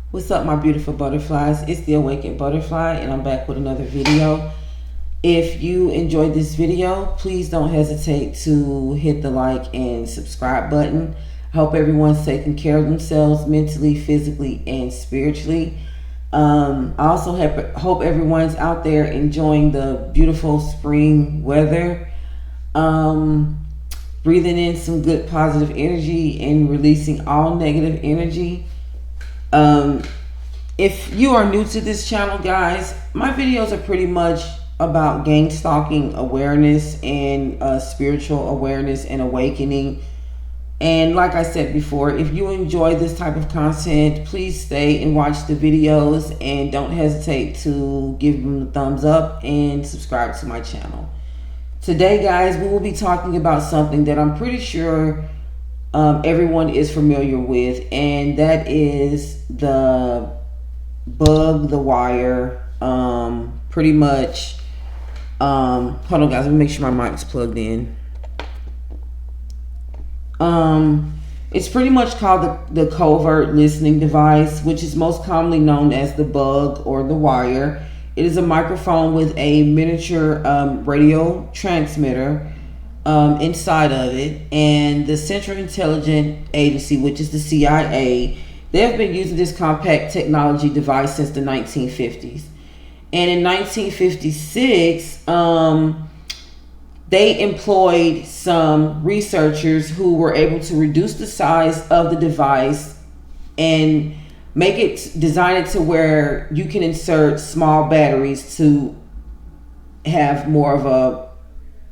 What's up, my beautiful butterflies? It's the Awakened Butterfly, and I'm back with another video. If you enjoyed this video, please don't hesitate to hit the like and subscribe button. I hope everyone's taking care of themselves mentally, physically, and spiritually. I also hope everyone's out there enjoying the beautiful spring weather. Breathing in some good positive energy and releasing all negative energy. If you are new to this channel, guys, my videos are pretty much about Gangstalking awareness and spiritual awareness and awakening. And like I said before, if you enjoy this type of content, please stay and watch the videos, and don't hesitate to give them the thumbs up and subscribe to my channel. Today, guys, we will be talking about something that I'm pretty sure everyone is familiar with, and that is the bug, the wire. Pretty much, hold on, guys, let me make sure my mic's plugged in. It's pretty much called the covert listening device, which is most commonly known as the bug or the wire. It is a microphone with a miniature radio transmitter inside of it, and the Central Intelligence Agency, which is the CIA, they have been using this compact technology device since the 1950s. And in 1956, they employed some researchers who were able to reduce the size of the device and design it to where you can insert small batteries to have more of a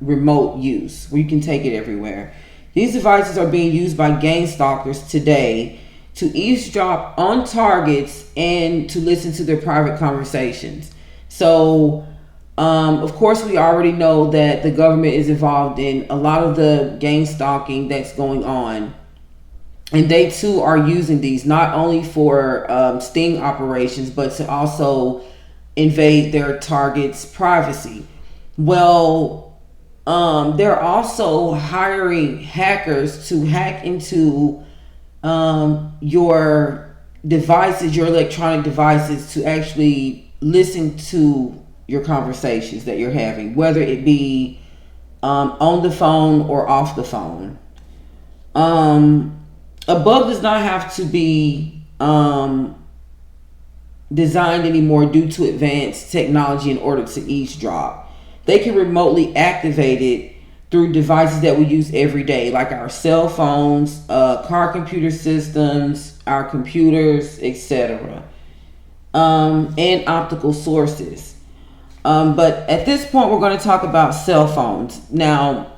remote use where you can take it everywhere. These devices are being used by gang stalkers today to eavesdrop on targets and to listen to their private conversations. So of course, we already know that the government is involved in a lot of the gang stalking that's going on, and they too are using these not only for sting operations, but to also invade their targets' privacy. Well, they're also hiring hackers to hack into your devices, your electronic devices, to actually listen to your conversations that you're having, whether it be on the phone or off the phone. A bug does not have to be designed anymore due to advanced technology in order to eavesdrop. They can remotely activate it through devices that we use every day, like our cell phones, car computer systems, our computers, etc. And optical sources. But at this point, we're going to talk about cell phones. Now,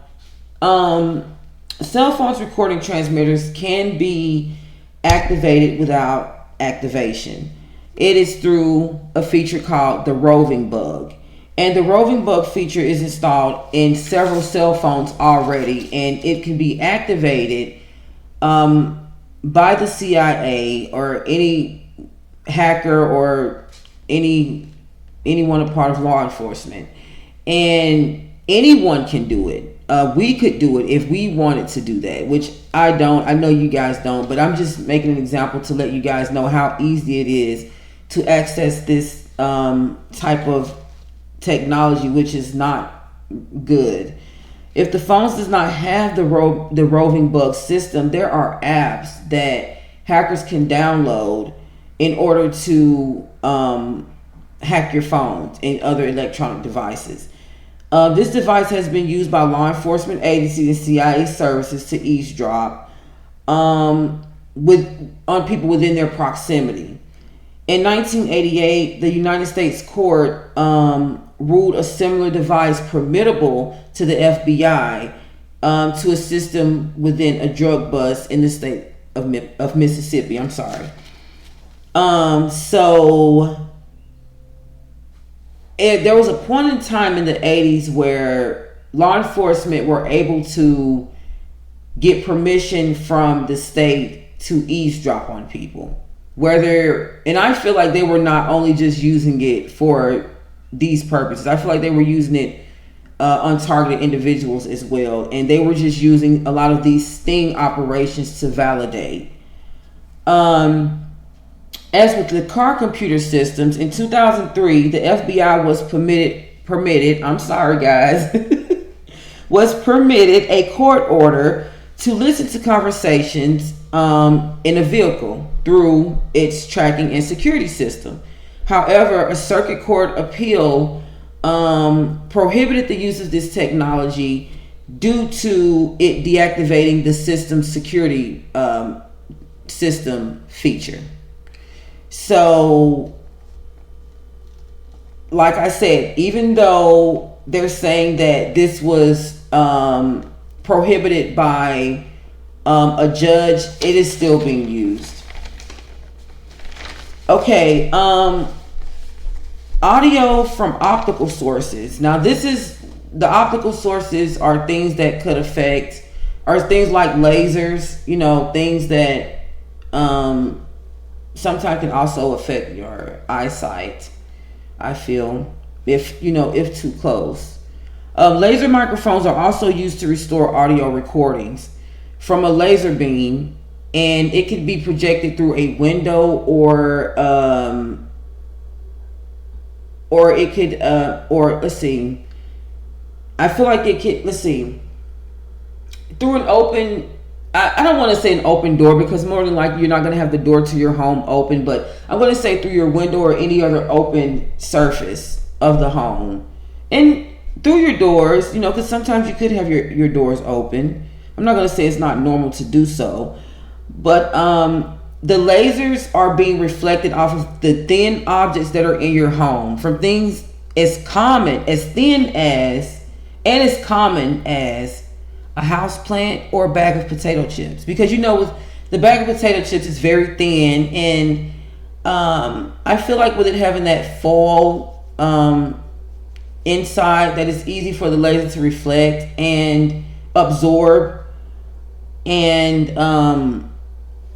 cell phones recording transmitters can be activated without activation. It is through a feature called the Roving Bug. And the Roving Bug feature is installed in several cell phones already, and it can be activated by the CIA or any hacker or anyone a part of law enforcement, and anyone can do it. We could do it if we wanted to do that, which I don't. I know you guys don't, but I'm just making an example to let you guys know how easy it is to access this type of technology, which is not good. If the phones does not have the Roving Bug system, there are apps that hackers can download in order to hack your phones and other electronic devices. This device has been used by law enforcement agencies and CIA services to eavesdrop on people within their proximity. In 1988, the United States court ruled a similar device permissible to the FBI to assist them within a drug bust in the state of Mississippi. I'm sorry. There was a point in time in the 80s where law enforcement were able to get permission from the state to eavesdrop on people. And I feel like they were not only just using it for these purposes. I feel like they were using it on targeted individuals as well. And they were just using a lot of these sting operations to validate. As with the car computer systems, in 2003, the FBI was permitted, I'm sorry guys, was permitted a court order to listen to conversations in a vehicle through its tracking and security system. However, a circuit court appeal prohibited the use of this technology due to it deactivating the system's security system feature. So, like I said, even though they're saying that this was prohibited by a judge, it is still being used. Okay, audio from optical sources. Now, this is the optical sources are things that could affect, are things like lasers, things that sometimes can also affect your eyesight, I feel, if too close. Laser microphones are also used to restore audio recordings from a laser beam, and it can be projected through a window or it could or let's see, I feel like it could, let's see, through an open, I don't want to say an open door, because more than likely you're not going to have the door to your home open, but I'm going to say through your window or any other open surface of the home, and through your doors, because sometimes you could have your doors open. I'm not going to say it's not normal to do so, but the lasers are being reflected off of the thin objects that are in your home, from things as thin as common as a house plant or a bag of potato chips. Because with the bag of potato chips, it's very thin, and I feel like with it having that foil inside, that it's easy for the laser to reflect and absorb, and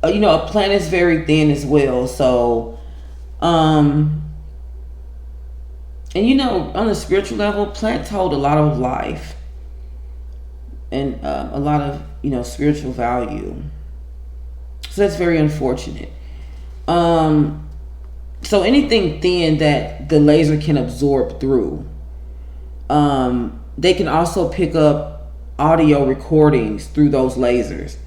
a plant is very thin as well. So on the spiritual level, plants hold a lot of life and a lot of spiritual value. So that's very unfortunate. So anything thin that the laser can absorb through, they can also pick up audio recordings through those lasers.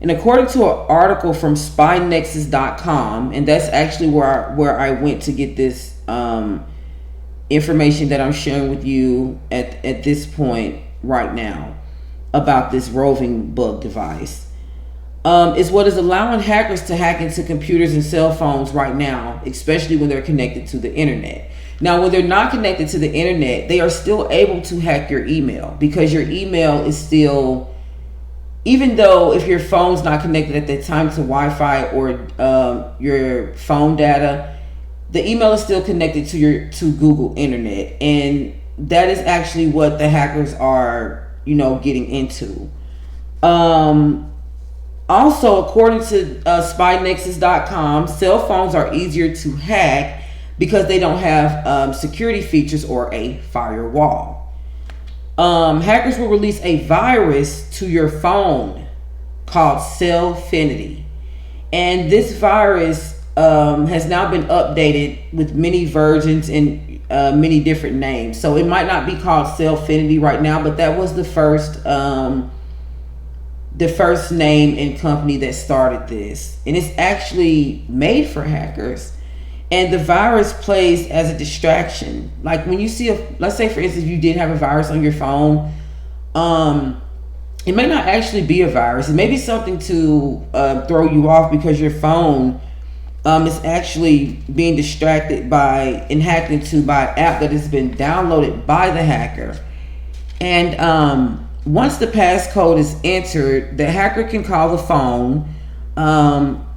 And according to an article from spynexus.com, and that's actually where I went to get this information that I'm sharing with you at this point right now about this Roving Bug device, is what is allowing hackers to hack into computers and cell phones right now, especially when they're connected to the internet. Now, when they're not connected to the internet, they are still able to hack your email, because your email is still, even though if your phone's not connected at that time to Wi-Fi or your phone data, the email is still connected to Google Internet, and that is actually what the hackers are, getting into. Also, according to spynexus.com, cell phones are easier to hack because they don't have security features or a firewall. Hackers will release a virus to your phone called Cellfinity, and this virus has now been updated with many versions and many different names. So it might not be called Cellfinity right now, but that was the first name and company that started this, and it's actually made for hackers. And the virus plays as a distraction. Like when you see let's say for instance, you did have a virus on your phone, it may not actually be a virus. It may be something to throw you off, because your phone is actually being distracted by and hacked into by an app that has been downloaded by the hacker. And once the passcode is entered, the hacker can call the phone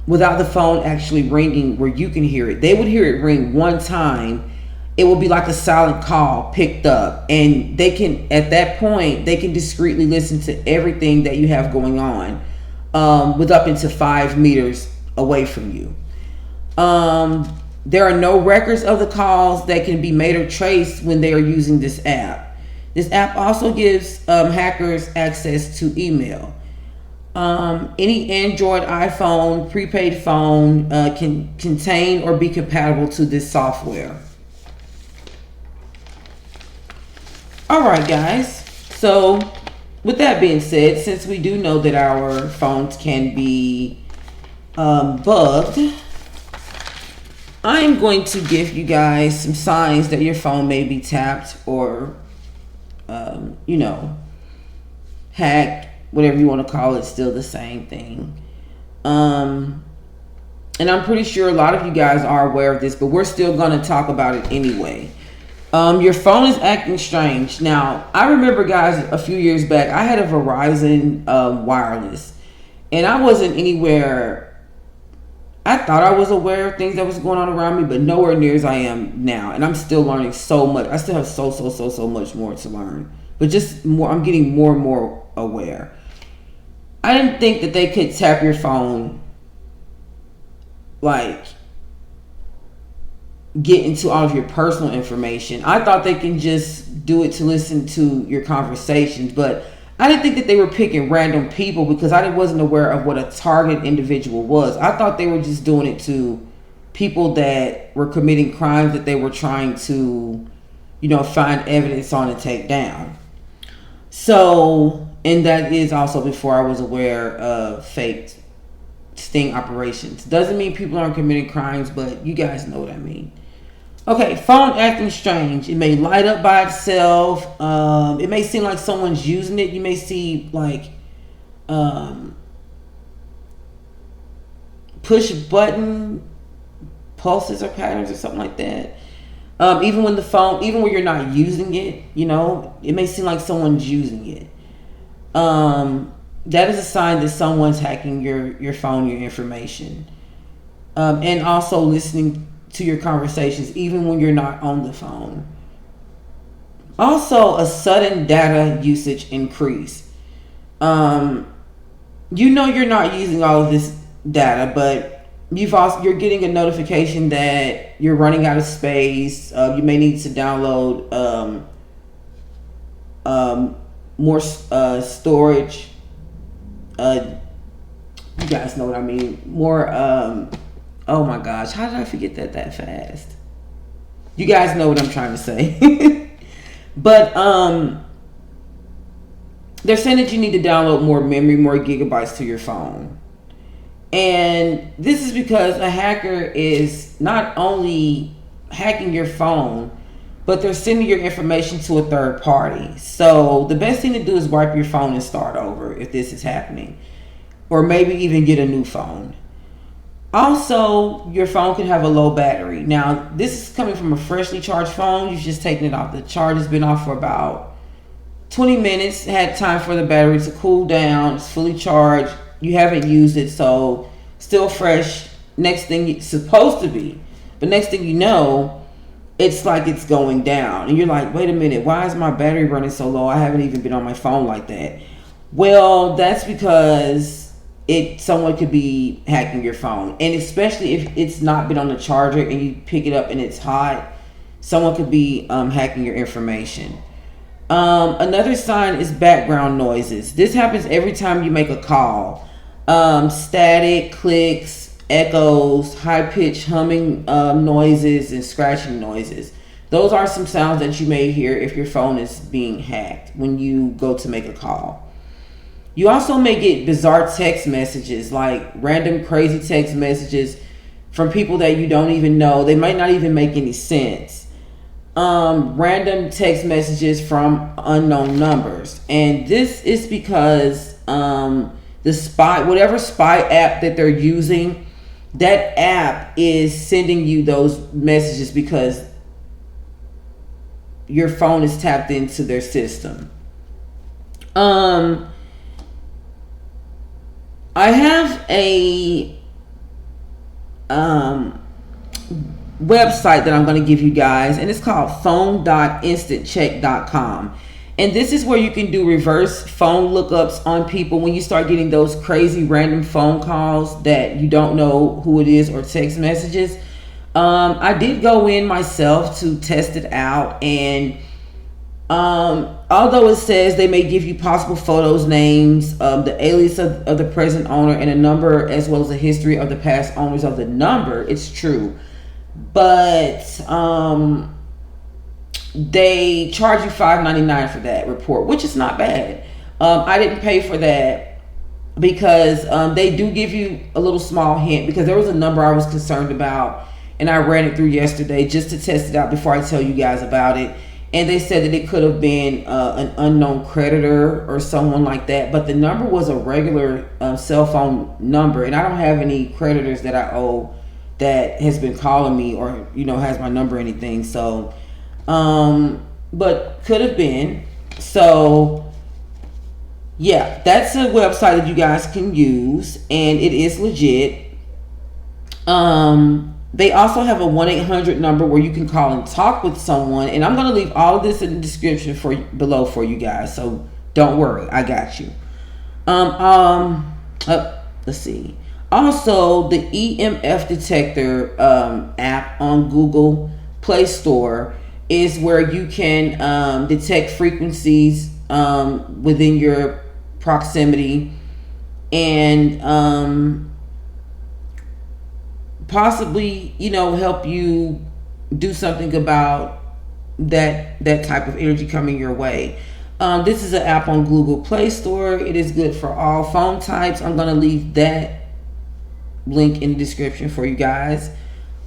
without the phone actually ringing where you can hear it. They would hear it ring one time. It will be like a silent call picked up, and they can, at that point, they can discreetly listen to everything that you have going on with up into 5 meters away from you. There are no records of the calls that can be made or traced when they are using this app. This app also gives hackers access to email. Any Android, iPhone, prepaid phone can contain or be compatible to this software. All right, guys. So, with that being said, since we do know that our phones can be bugged, I am going to give you guys some signs that your phone may be tapped or, hacked, whatever you want to call it, still the same thing. And I'm pretty sure a lot of you guys are aware of this, but we're still going to talk about it anyway. Your phone is acting strange. Now, I remember, guys, a few years back, I had a Verizon wireless, and I wasn't anywhere. I thought I was aware of things that was going on around me, but nowhere near as I am now. And I'm still learning so much. I still have so much more to learn. But just more, I'm getting more and more aware. I didn't think that they could tap your phone, like, get into all of your personal information. I thought they can just do it to listen to your conversations, but I didn't think that they were picking random people because I wasn't aware of what a target individual was. I thought they were just doing it to people that were committing crimes that they were trying to, find evidence on and take down. So, and that is also before I was aware of fake sting operations. Doesn't mean people aren't committing crimes, but you guys know what I mean. Okay, phone acting strange. It may light up by itself. It may seem like someone's using it. You may see like push button pulses or patterns or something like that. Even when you're not using it, it may seem like someone's using it. That is a sign that someone's hacking your phone, your information. And also listening to your conversations even when you're not on the phone. Also, a sudden data usage increase. You're not using all of this data, but you're getting a notification that you're running out of space. You may need to download more storage. You guys know what I mean. More oh my gosh, how did I forget that fast? You guys know what I'm trying to say. But they're saying that you need to download more memory, more gigabytes to your phone. And this is because a hacker is not only hacking your phone, but they're sending your information to a third party. So the best thing to do is wipe your phone and start over if this is happening. Or maybe even get a new phone. Also, your phone can have a low battery. Now, this is coming from a freshly charged phone. You've just taken it off. The charge has been off for about 20 minutes. Had time for the battery to cool down. It's fully charged. You haven't used it, so still fresh. Next thing it's supposed to be. But next thing you know, it's like it's going down. And you're like, wait a minute, why is my battery running so low? I haven't even been on my phone like that. Well, that's because someone could be hacking your phone, and especially if it's not been on the charger and you pick it up and it's hot, someone could be hacking your information. Another sign is background noises. This happens every time you make a call. Static, clicks, echoes, high-pitched humming noises, and scratching noises. Those are some sounds that you may hear if your phone is being hacked when you go to make a call. You also may get bizarre text messages, like random crazy text messages from people that you don't even know. They might not even make any sense. Random text messages from unknown numbers. And this is because whatever spy app that they're using, that app is sending you those messages because your phone is tapped into their system. I have a website that I'm going to give you guys, and it's called phone.instantcheck.com. And this is where you can do reverse phone lookups on people when you start getting those crazy random phone calls that you don't know who it is or text messages. I did go in myself to test it out, and Although it says they may give you possible photos, names, the alias of the present owner, and a number, as well as a history of the past owners of the number, it's true. But they charge you $5.99 for that report, which is not bad. I didn't pay for that because they do give you a little small hint, because there was a number I was concerned about, and I ran it through yesterday just to test it out before I tell you guys about it. And they said that it could have been an unknown creditor or someone like that. But the number was a regular cell phone number. And I don't have any creditors that I owe that has been calling me or, has my number or anything. So, but could have been. So, yeah, that's a website that you guys can use. And it is legit. They also have a 1-800 number where you can call and talk with someone. And I'm going to leave all of this in the description below for you guys. So don't worry. I got you. Let's see. Also, the EMF Detector app on Google Play Store is where you can detect frequencies within your proximity and possibly, help you do something about that type of energy coming your way. This is an app on Google Play Store. It is good for all phone types. I'm going to leave that link in the description for you guys.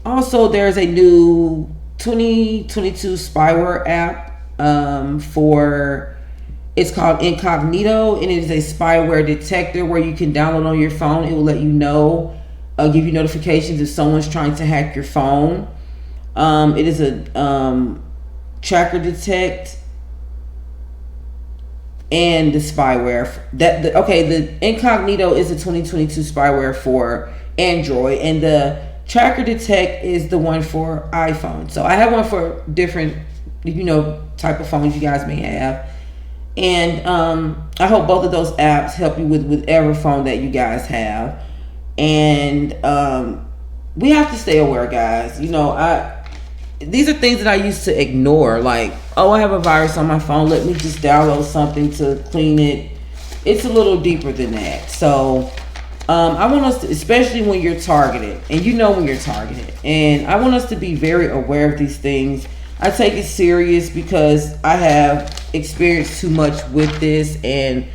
Also, there's a new 2022 Spyware app it's called Incognito, and it is a spyware detector where you can download on your phone. It will let you know, give you notifications if someone's trying to hack your phone. It is a tracker detect and the spyware. The Incognito is a 2022 spyware for Android, and the tracker detect is the one for iPhone. So I have one for different, type of phones you guys may have. And I hope both of those apps help you with whatever phone that you guys have. And we have to stay aware, guys. These are things that I used to ignore, like, oh, I have a virus on my phone, let me just download something to clean it. It's a little deeper than that. So I want us to, especially when you're targeted, and when you're targeted, and I want us to be very aware of these things. I take it serious because I have experienced too much with this, and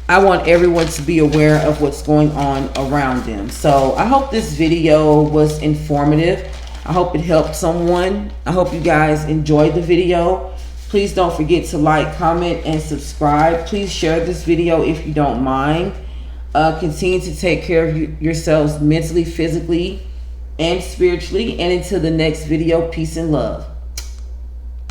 I want everyone to be aware of what's going on around them. So I hope this video was informative. I hope it helped someone. I hope you guys enjoyed the video. Please don't forget to like, comment, and subscribe. Please share this video if you don't mind. Continue to take care of yourselves mentally, physically, and spiritually. And until the next video, peace and love.